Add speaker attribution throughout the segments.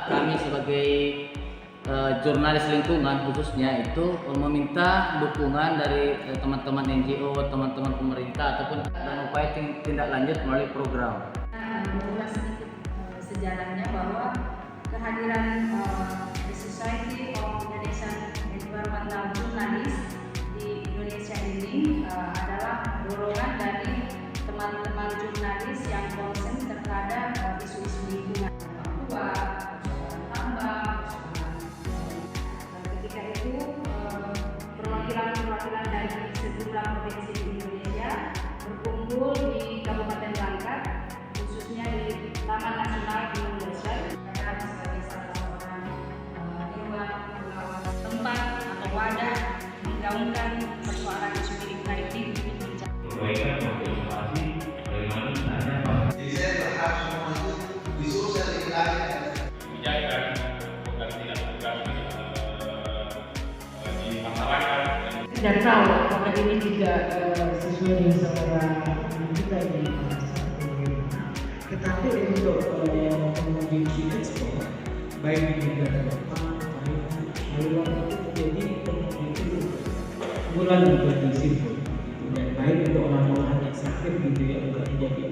Speaker 1: Kami sebagai jurnalis lingkungan khususnya itu meminta dukungan dari teman-teman NGO, teman-teman pemerintah ataupun dan upaya tindak lanjut melalui program.
Speaker 2: Mengulas sedikit sejarahnya bahwa kehadiran the Society of Indonesian Environmental Journalists di Indonesia ini adalah dorongan dari teman-teman jurnalis yang konsen terhadap isu-isu lingkungan, Papua, tambang. Ketika itu perwakilan dari sejumlah provinsi di Indonesia berkumpul di Kabupaten Langkat, khususnya di Taman Nasional Gunung Leuser sebagai salah seorang dewan tempat atau wadah menggaungkan persoalan isu lingkungan ini.
Speaker 3: Perbaikan konservasi bagaimana sebenarnya Pak?
Speaker 4: Jadi saya berharap semua itu disosialisasikan.
Speaker 3: Kebijakan bukan tidak tugas di masyarakat.
Speaker 5: Tidak tahu apakah ini tidak sesuai dengan selera kita di tetapi untuk komoditi ekspor baik di negara Jepang, Taiwan itu menjadi komoditi bulan untuk disimpul dan baik untuk olahan yang sakit gitu ya juga menjadi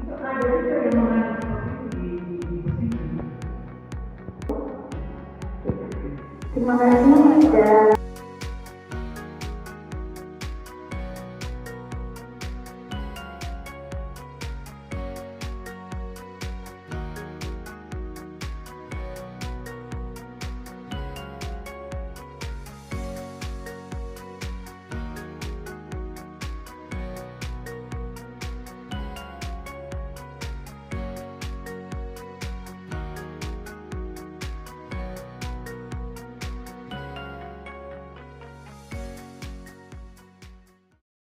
Speaker 5: itu ada juga yang mengatakan di
Speaker 6: Terima kasih.